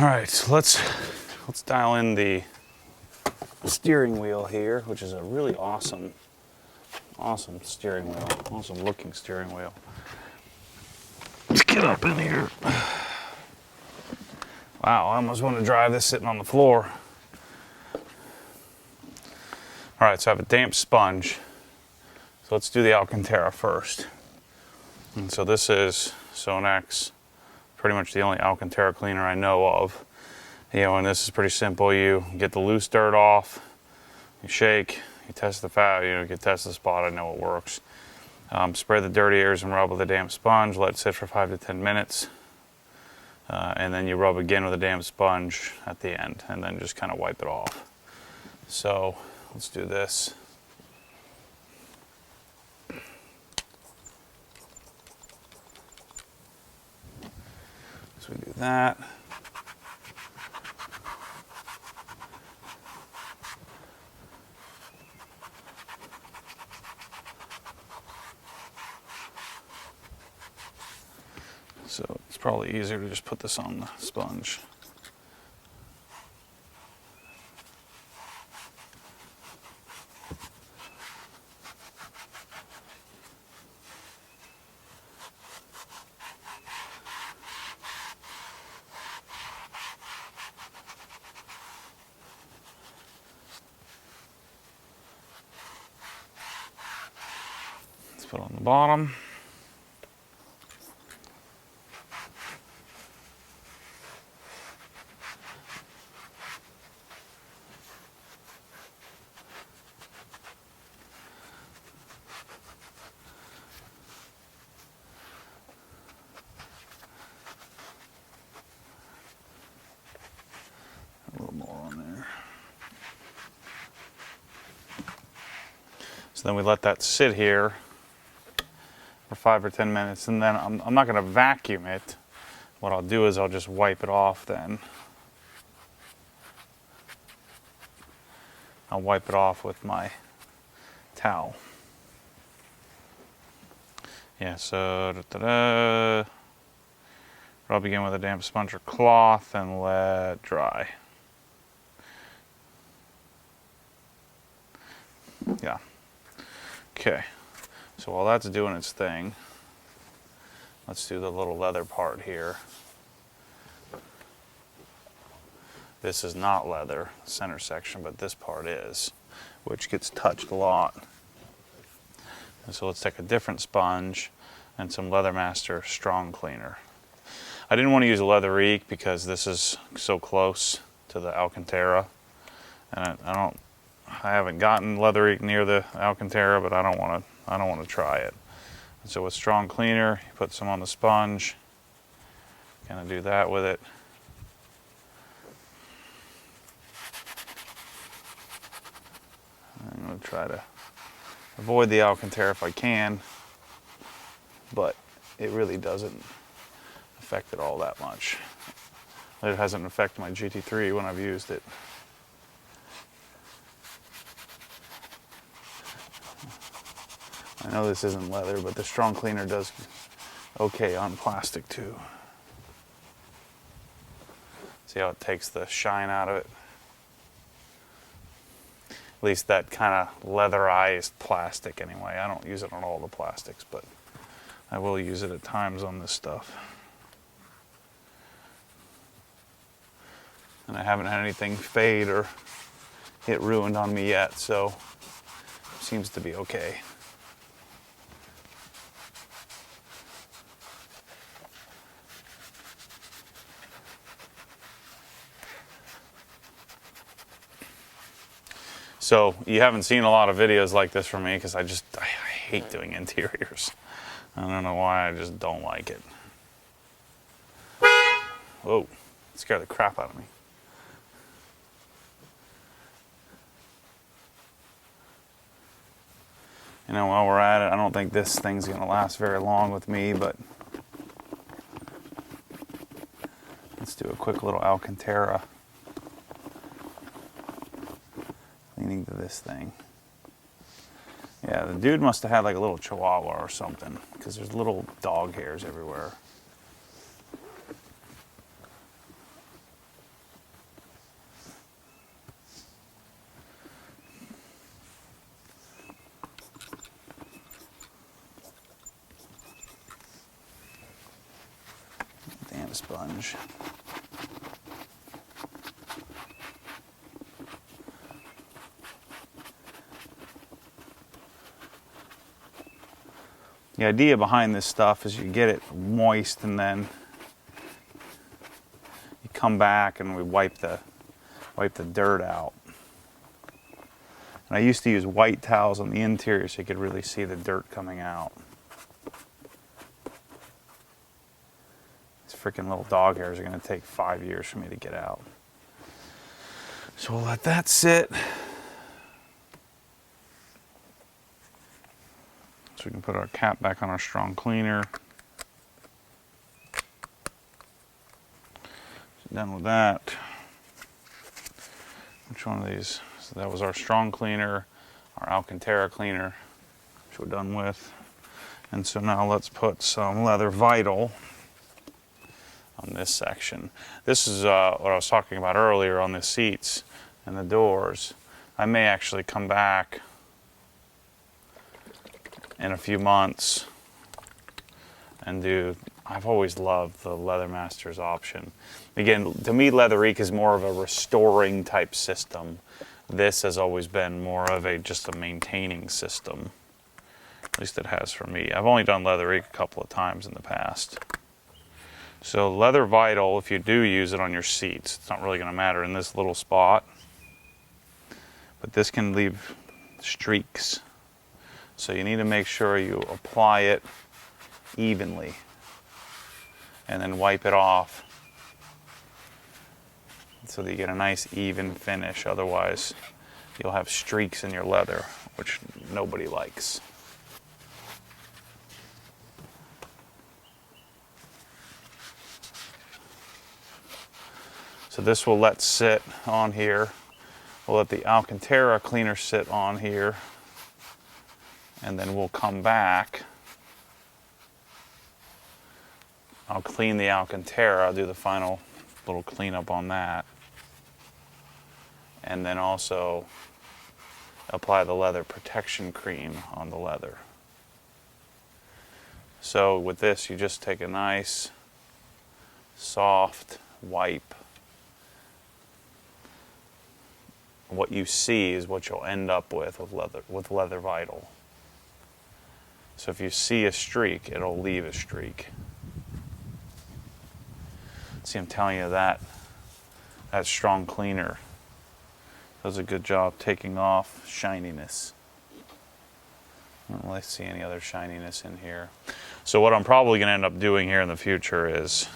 All right, so let's dial in the steering wheel here, which is a really awesome steering wheel, awesome looking steering wheel. Let's get up in here. Wow, I almost want to drive this sitting on the floor. All right, so I have a damp sponge. So let's do the Alcantara first. And so this is Sonax, pretty much the only Alcantara cleaner I know of. You know, and this is pretty simple. You get the loose dirt off, you shake, you test the fat, you can test the spot, I know it works. Spray the dirty areas and rub with a damp sponge, let it sit for 5 to 10 minutes. And then you rub again with a damp sponge at the end, and then just kind of wipe it off. So let's do this. So we do that. So it's probably easier to just put this on the sponge. Let's put it on the bottom. A little more on there. So then we let that sit here for 5 or 10 minutes, and then I'm not going to vacuum it. What I'll do is I'll just wipe it off then. I'll wipe it off with my towel. Yeah, so rub again with a damp sponge or cloth and let dry. Yeah. Okay. So while that's doing its thing, let's do the little leather part here. This is not leather, center section, but this part is, which gets touched a lot. And so let's take a different sponge and some Leathermaster Strong Cleaner. I didn't want to use a Leatherique because this is so close to the Alcantara, and I haven't gotten Leatherique near the Alcantara, but I don't want to try it. And so with Strong Cleaner, you put some on the sponge, kind of do that with it. I'm going to try to avoid the Alcantara if I can, but it really doesn't affect it all that much. It hasn't affected my GT3 when I've used it. I know this isn't leather, but the Strong Cleaner does okay on plastic too. See how it takes the shine out of it? At least that kind of leatherized plastic anyway. I don't use it on all the plastics, but I will use it at times on this stuff. And I haven't had anything fade or get ruined on me yet, so it seems to be okay. So you haven't seen a lot of videos like this from me because I hate doing interiors. I don't know why, I just don't like it. Whoa, it scared the crap out of me. You know, while we're at it, I don't think this thing's gonna last very long with me, but let's do a quick little Alcantara cleaning to this thing. Yeah, the dude must have had like a little chihuahua or something, because there's little dog hairs everywhere. the sponge. The idea behind this stuff is you get it moist and then you come back and we wipe the dirt out. And I used to use white towels on the interior so you could really see the dirt coming out. These freaking little dog hairs are going to take 5 years for me to get out. So we'll let that sit. So we can put our cap back on our strong cleaner. So done with that. Which one of these? So that was our strong cleaner, our Alcantara cleaner, which we're done with. And so now let's put some leather vital on this section. This is what I was talking about earlier on the seats and the doors. I may actually come back in a few months and do, I've always loved the Leather Masters option. Again, to me, Leatherique is more of a restoring type system. This has always been more of just a maintaining system. At least it has for me. I've only done Leatherique a couple of times in the past. So Leather Vital, if you do use it on your seats, it's not really going to matter in this little spot. But this can leave streaks. So you need to make sure you apply it evenly and then wipe it off so that you get a nice even finish. Otherwise, you'll have streaks in your leather, which nobody likes. So this will let sit on here. We'll let the Alcantara cleaner sit on here. And then we'll come back. I'll clean the Alcantara. I'll do the final little cleanup on that. And then also apply the leather protection cream on the leather. So with this, you just take a nice, soft wipe. What you see is what you'll end up with leather vital. So if you see a streak, it'll leave a streak. See, I'm telling you that strong cleaner does a good job taking off shininess. I don't really see any other shininess in here. So what I'm probably going to end up doing here in the future is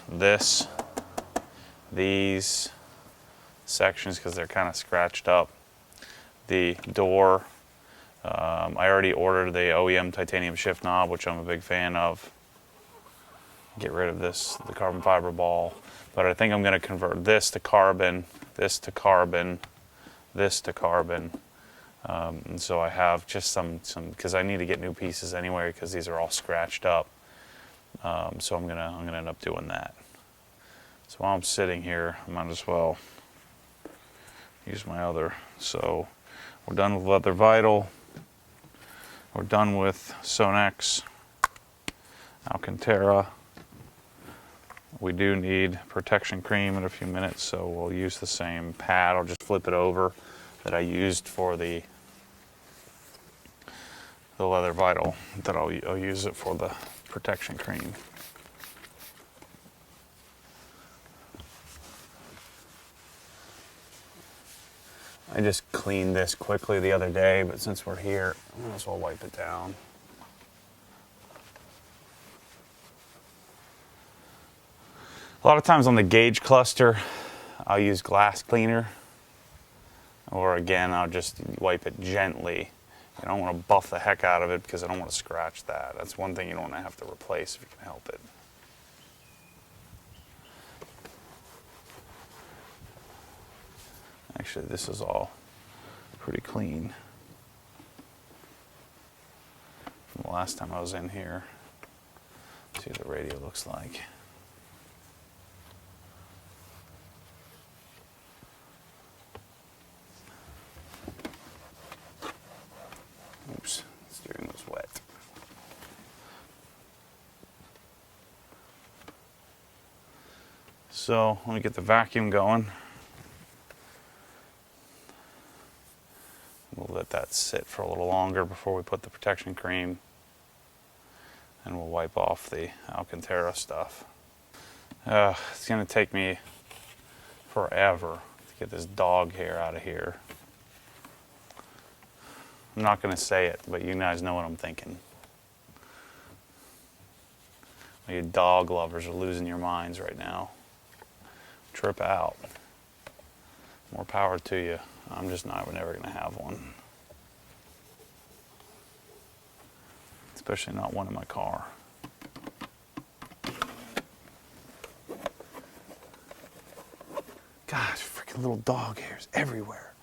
these sections, because they're kind of scratched up. The door, I already ordered the OEM titanium shift knob, which I'm a big fan of. Get rid of the carbon fiber ball. But I think I'm going to convert this to carbon, this to carbon, this to carbon. And so I have just some because I need to get new pieces anyway because these are all scratched up. So I'm gonna end up doing that. So while I'm sitting here, I might as well use my other. So we're done with Leather Vital. We're done with Sonex, Alcantara. We do need protection cream in a few minutes, so we'll use the same pad. I'll just flip it over that I used for the Leather Vital. That I'll use it for the protection cream. I just cleaned this quickly the other day, but since we're here, I might as well wipe it down. A lot of times on the gauge cluster, I'll use glass cleaner, or again, I'll just wipe it gently. I don't want to buff the heck out of it because I don't want to scratch that. That's one thing you don't want to have to replace if you can help it. Actually, this is all pretty clean from the last time I was in here. Let's see what the radio looks like. Oops, steering was wet. So let me get the vacuum going. We'll let that sit for a little longer before we put the protection cream. And we'll wipe off the Alcantara stuff. It's gonna take me forever to get this dog hair out of here. I'm not gonna say it, but you guys know what I'm thinking. You dog lovers are losing your minds right now. Trip out. More power to you. I'm just not, we're never gonna have one. Especially not one in my car. Gosh, freaking little dog hairs everywhere.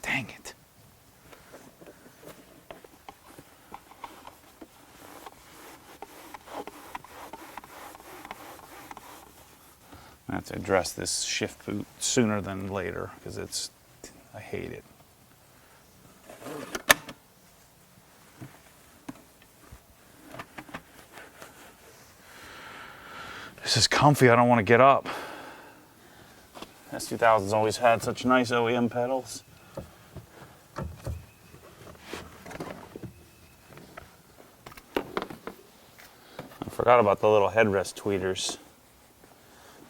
Dang it. I have to address this shift boot sooner than later because I hate it. This is comfy, I don't want to get up. S2000's always had such nice OEM pedals. I forgot about the little headrest tweeters.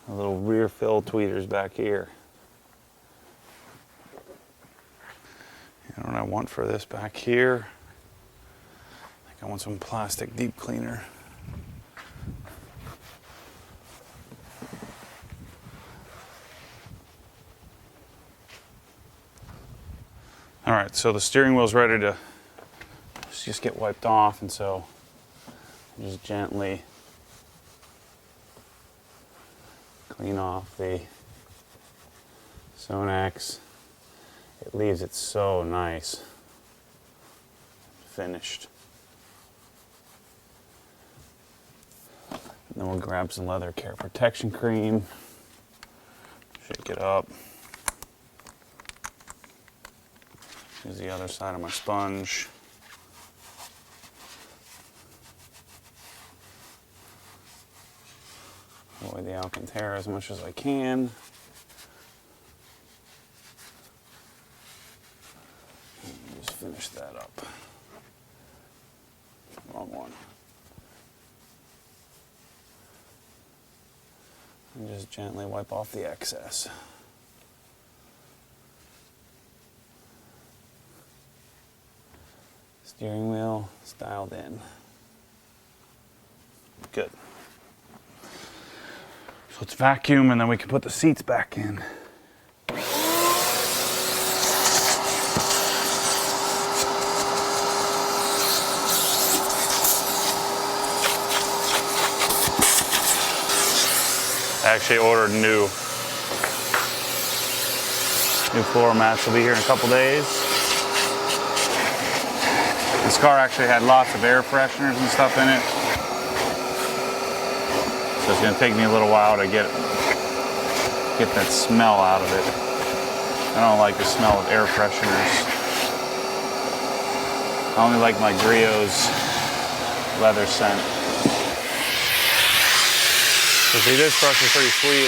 The little rear fill tweeters back here. You know what I want for this back here? I think I want some plastic deep cleaner. All right, so the steering wheel's ready to just get wiped off, and so just gently clean off the Sonax. It leaves it so nice, finished. And then we'll grab some leather care protection cream, shake it up. Use the other side of my sponge. Avoid the Alcantara as much as I can. Just finish that up. Wrong one. And just gently wipe off the excess. Steering wheel is dialed in. Good. So let's vacuum and then we can put the seats back in. I actually ordered new floor mats. Will be here in a couple days. This car actually had lots of air fresheners and stuff in it. So it's gonna take me a little while to get that smell out of it. I don't like the smell of air fresheners. I only like my Griots leather scent. So see, this brush is pretty sweet.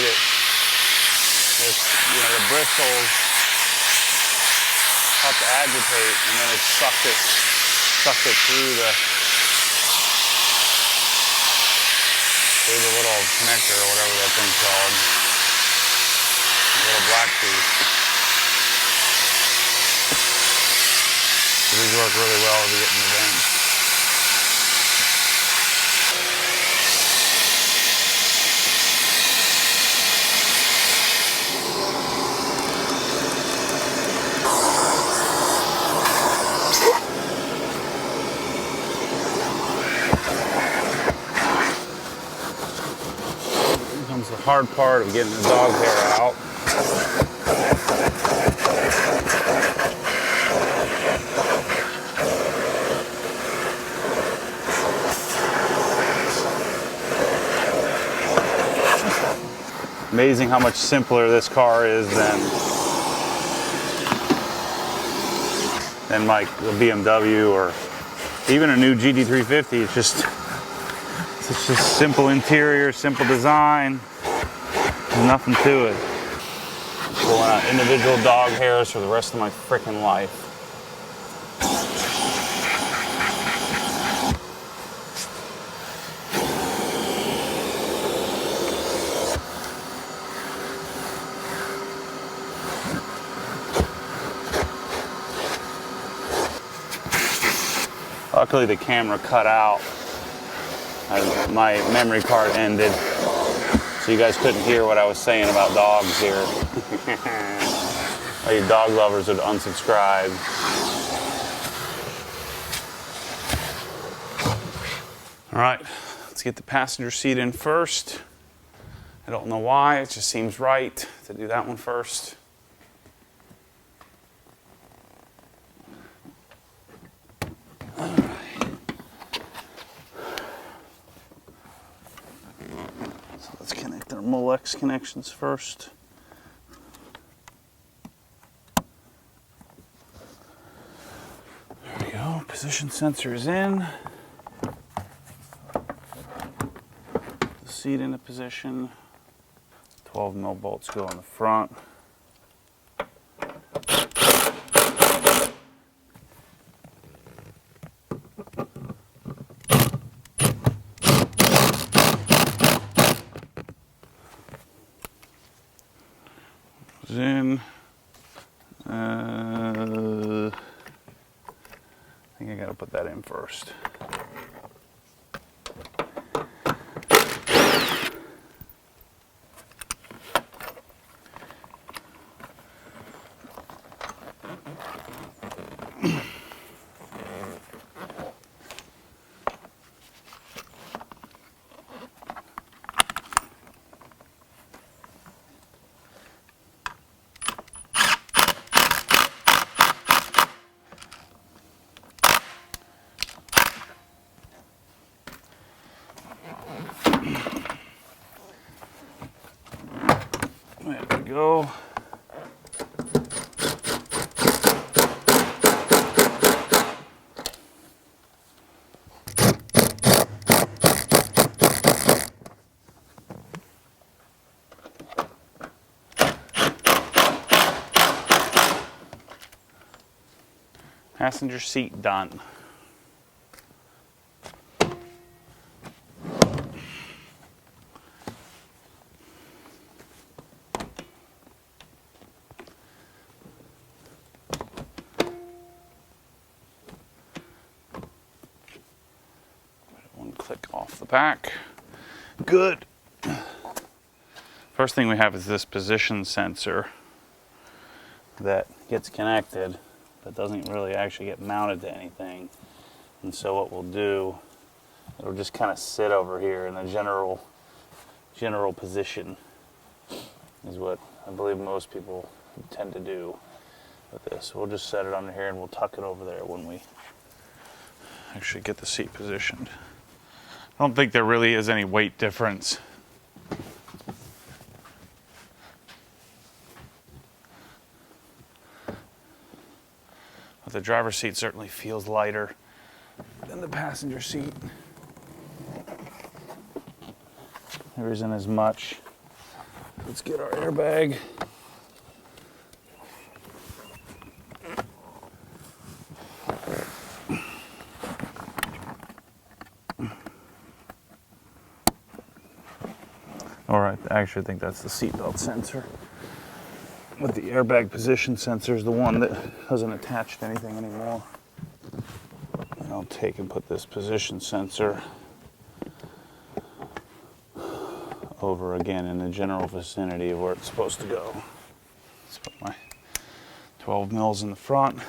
It's, you know, the bristles help to agitate, and then it sucked it through the little connector or whatever that thing's called. The little black piece. So these work really well to get in the vents. The hard part of getting the dog hair out. Amazing how much simpler this car is than like the BMW or even a new GT350. It's just simple interior, simple design. Nothing to it. Pulling out individual dog hairs for the rest of my frickin' life. Luckily the camera cut out as my memory card ended, so you guys couldn't hear what I was saying about dogs here. All you dog lovers would unsubscribe. All right, let's get the passenger seat in first. I don't know why, it just seems right to do that one first. Molex connections first. There we go. Position sensor is in. The seat into position. 12 mil bolts go in the front. In. I think I gotta put that in first. There we go. Passenger seat done. One click off the back. Good. First thing we have is this position sensor that gets connected but doesn't really actually get mounted to anything. And so what we'll do, it'll just kind of sit over here in the general position is what I believe most people tend to do with this. We'll just set it under here and we'll tuck it over there when we actually get the seat positioned. I don't think there really is any weight difference. But the driver's seat certainly feels lighter than the passenger seat. There isn't as much. Let's get our airbag. All right, I actually think that's the seatbelt sensor. But the airbag position sensor is the one that doesn't attach to anything anymore. And I'll take and put this position sensor over again in the general vicinity of where it's supposed to go. Let's put my 12 mils in the front.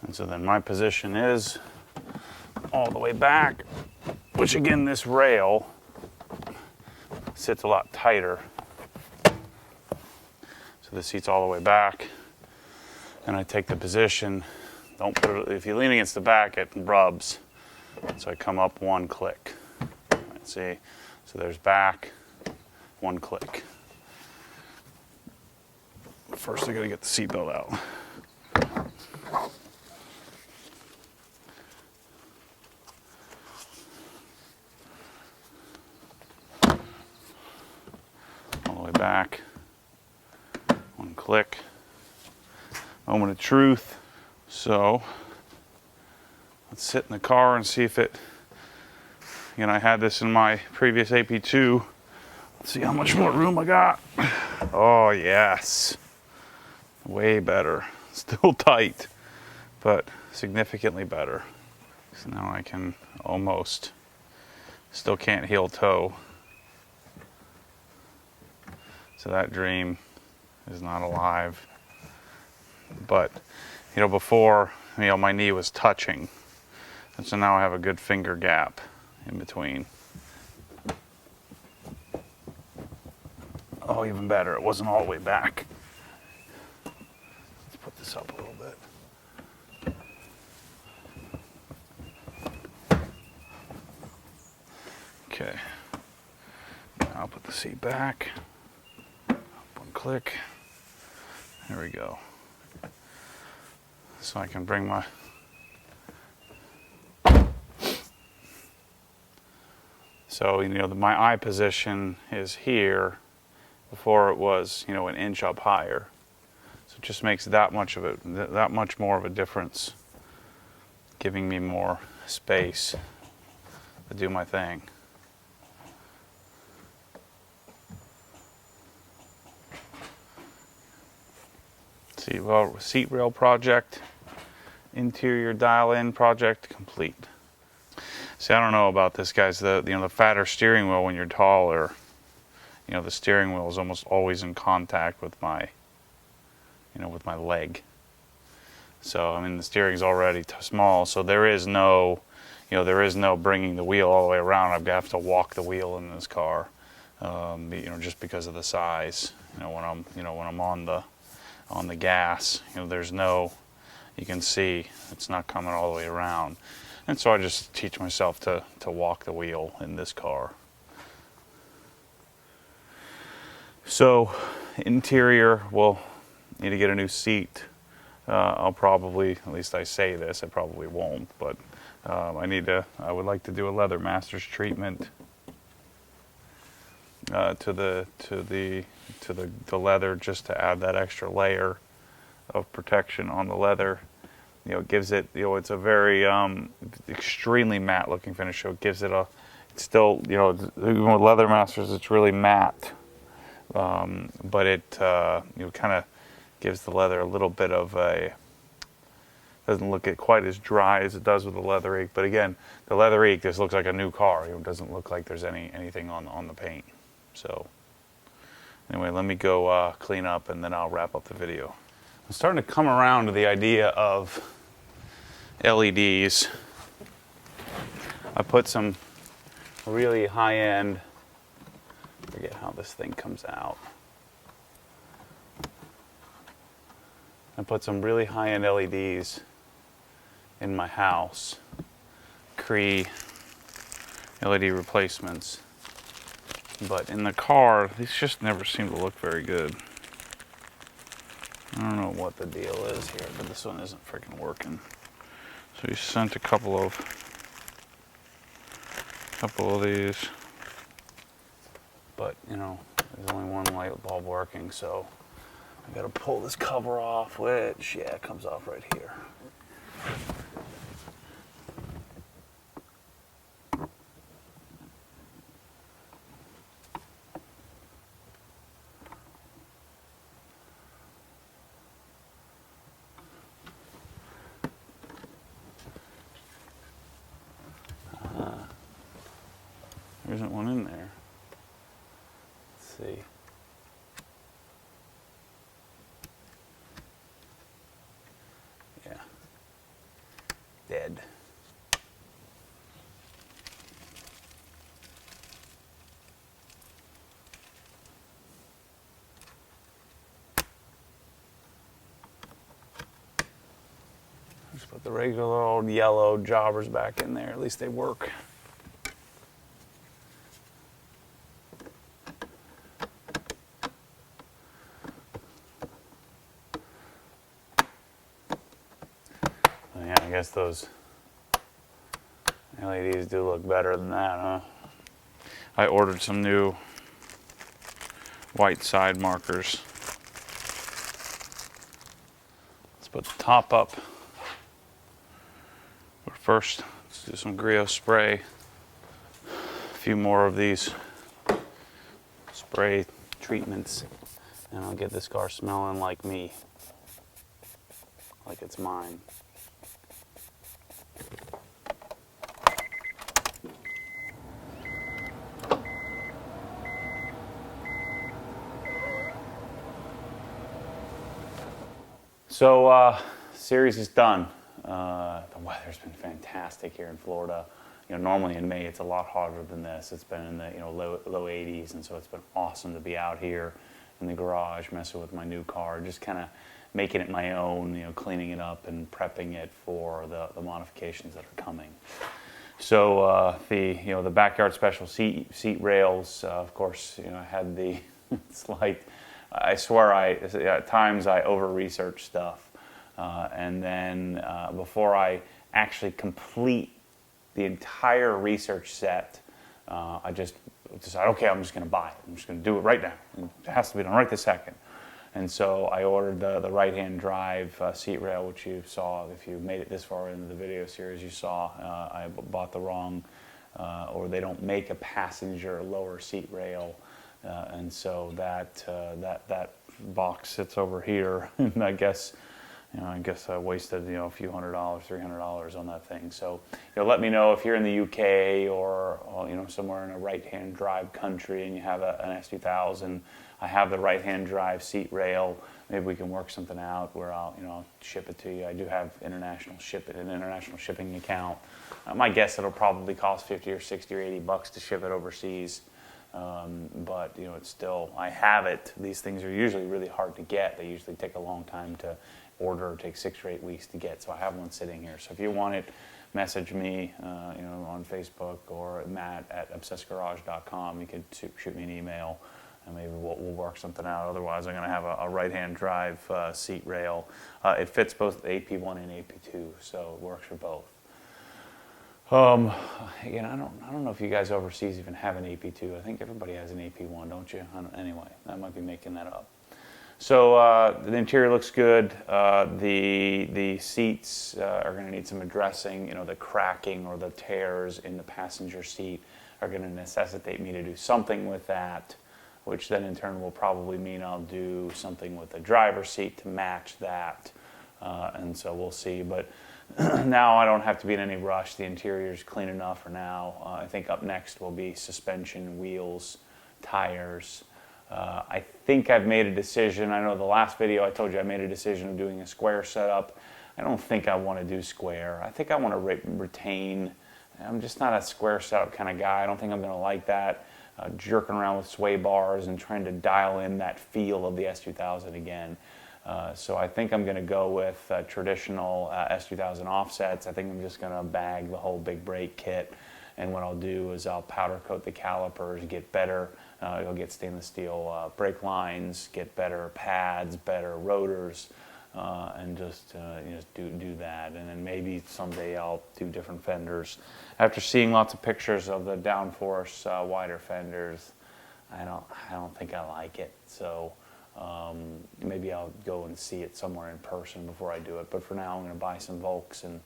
And so then my position is all the way back, which again, this rail sits a lot tighter. So the seat's all the way back, and I take the position Don't put it, if you lean against the back, it rubs. So I come up one click. Let's see. So there's back, one click. First I gotta get the seatbelt out. All the way back, one click. Moment of truth. So let's sit in the car and see if it, again, I had this in my previous AP2. Let's see how much more room I got. Oh yes, way better. Still tight, but significantly better. So now I can almost, still can't heel toe. So that dream is not alive. But, you know, before, you know, my knee was touching. And so now I have a good finger gap in between. Oh, even better, it wasn't all the way back. Let's put this up a little bit. Okay. Now I'll put the seat back. One click. There we go. So I can bring my so you know my eye position is here. Before it was, you know, an inch up higher. So it just makes that much more of a difference, giving me more space to do my thing. Seat rail project, interior dial-in project complete. See, I don't know about this, guys. The fatter steering wheel when you're taller, you know, the steering wheel is almost always in contact with my, you know, with my leg. So I mean, the steering's already small, so there is no, you know, there is no bringing the wheel all the way around. I have to walk the wheel in this car, you know, just because of the size. You know, when I'm on the gas, you know, there's no, you can see it's not coming all the way around. And so I just teach myself to walk the wheel in this car. So interior, we'll need to get a new seat. I'll probably, at least I say this, I probably won't, but I would like to do a leather master's treatment to the leather, just to add that extra layer of protection on the leather. You know, it gives it, you know, it's a very extremely matte looking finish. So it gives it it's still, you know, even with leather masters, it's really matte, but it you know, kind of gives the leather a little bit of a, doesn't look quite as dry as it does with the leather ink. But again, the leather ink just looks like a new car. You know, it doesn't look like there's anything on the paint. So anyway, let me go clean up and then I'll wrap up the video. I'm starting to come around to the idea of LEDs. I put some really high-end, I forget how this thing comes out. I put some really high-end LEDs in my house, Cree LED replacements. But in the car, these just never seem to look very good. I don't know what the deal is here, but this one isn't freaking working. So he sent a couple of these, but you know, there's only one light bulb working, so I gotta pull this cover off, which, yeah, it comes off right here. There isn't one in there. Let's see. Yeah. Dead. Just put the regular old yellow jobbers back in there. At least they work. Yeah, I guess those LEDs do look better than that, huh? I ordered some new white side markers. Let's put the top up. But first, let's do some Griot spray. A few more of these spray treatments, and I'll get this car smelling like me, like it's mine. So, series is done. The weather's been fantastic here in Florida. You know, normally in May it's a lot hotter than this. It's been in the low 80s, and so it's been awesome to be out here in the garage messing with my new car, just kind of making it my own. Cleaning it up and prepping it for the modifications that are coming. So the backyard special seat rails. Of course, I had the slight. I swear at times I over-research stuff, and then before I actually complete the entire research set, I just decided, okay, I'm just going to buy it. I'm just going to do it right now. It has to be done right this second. And so I ordered the right-hand drive seat rail, which you saw. If you made it this far into the video series, you saw I bought the wrong, or they don't make a passenger lower seat rail. And so that box sits over here, and I guess I wasted a few $100, $300 on that thing. So let me know if you're in the UK or somewhere in a right-hand drive country and you have an S2000. I have the right-hand drive seat rail. Maybe we can work something out where I'll ship it to you. I do have an international shipping account. My guess it'll probably cost 50 or 60 or 80 bucks to ship it overseas. But it's still, I have it. These things are usually really hard to get. They usually take a long time to order, take 6 or 8 weeks to get. So I have one sitting here. So if you want it, message me, on Facebook or matt@obsessgarage.com. You could shoot me an email, and maybe we'll work something out. Otherwise, I'm going to have a right-hand drive seat rail. It fits both AP1 and AP2, so it works for both. Again, I don't know if you guys overseas even have an AP2. I think everybody has an AP1, don't you? Anyway, I might be making that up. So the interior looks good. The seats are going to need some addressing. The cracking or the tears in the passenger seat are going to necessitate me to do something with that, which then in turn will probably mean I'll do something with the driver's seat to match that. And so we'll see. But now I don't have to be in any rush. The interior is clean enough for now. I think up next will be suspension, wheels, tires. I think I've made a decision. I know the last video I told you I made a decision of doing a square setup. I don't think I want to do square. I think I want to retain. I'm just not a square setup kind of guy. I don't think I'm going to like that. Jerking around with sway bars and trying to dial in that feel of the S2000 again. So I think I'm going to go with traditional S2000 offsets. I think I'm just going to bag the whole big brake kit, and what I'll do is I'll powder coat the calipers, get better. You'll get stainless steel brake lines, get better pads, better rotors, and just do that. And then maybe someday I'll do different fenders. After seeing lots of pictures of the downforce wider fenders, I don't think I like it. So. Maybe I'll go and see it somewhere in person before I do it. But for now, I'm going to buy some Volks and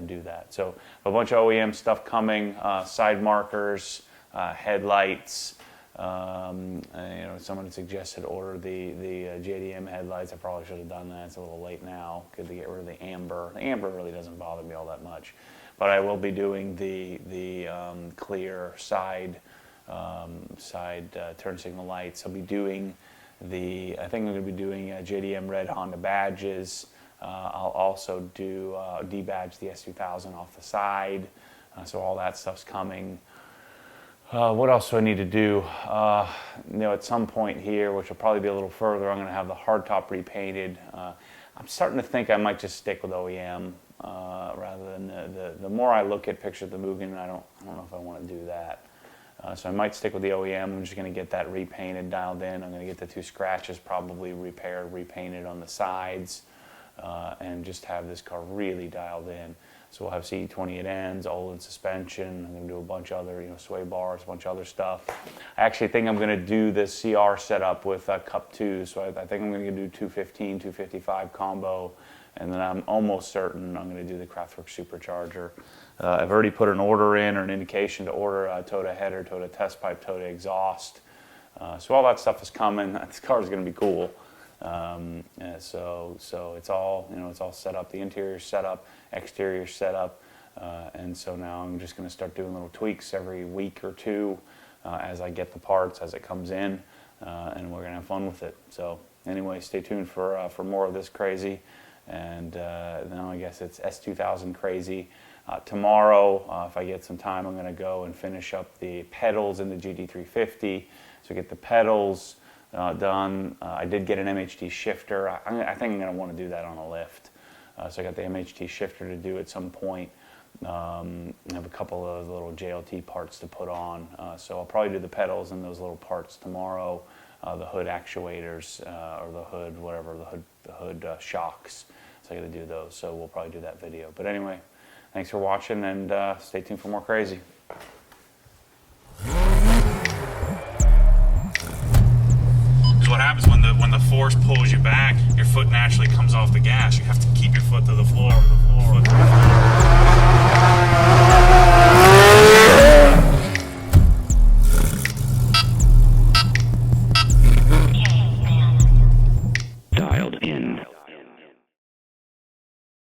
do that. So a bunch of OEM stuff coming, side markers, headlights. Someone suggested order the JDM headlights. I probably should have done that. It's a little late now. Good to get rid of the amber. The amber really doesn't bother me all that much. But I will be doing the clear side turn signal lights. I'll be doing I think I'm going to be doing JDM red Honda badges. I'll also do debadge the S2000 off the side. So all that stuff's coming. What else do I need to do? At some point here, which will probably be a little further, I'm going to have the hardtop repainted. I'm starting to think I might just stick with OEM rather than the more I look at pictures of the Mugen, I don't know if I want to do that. So I might stick with the OEM. I'm just going to get that repainted, dialed in. I'm going to get the 2 scratches probably repaired, repainted on the sides, and just have this car really dialed in. So we'll have CE28 ends, OLED suspension. I'm going to do a bunch of other, sway bars, a bunch of other stuff. I actually think I'm going to do this CR setup with Cup 2. So I think I'm going to do 215, 255 combo. And then I'm almost certain I'm going to do the Kraftwerk supercharger. I've already put an order in, or an indication to order a Toda header, Toda test pipe, Toda exhaust. So all that stuff is coming. This car is going to be cool. So it's all it's all set up. The interior set up, exterior set up, and so now I'm just going to start doing little tweaks every week or two as I get the parts, as it comes in, and we're going to have fun with it. So anyway, stay tuned for more of this crazy. And now I guess it's S2000 crazy. Tomorrow, if I get some time, I'm going to go and finish up the pedals in the GT350. So get the pedals done. I did get an MHT shifter. I think I'm going to want to do that on a lift. So I got the MHT shifter to do at some point. I have a couple of little JLT parts to put on. So I'll probably do the pedals and those little parts tomorrow. The hood actuators, or the hood, whatever, the hood shocks. So I got to do those. So we'll probably do that video. But anyway, thanks for watching, and stay tuned for more crazy. Because what happens when the force pulls you back, your foot naturally comes off the gas. You have to keep your foot to the floor.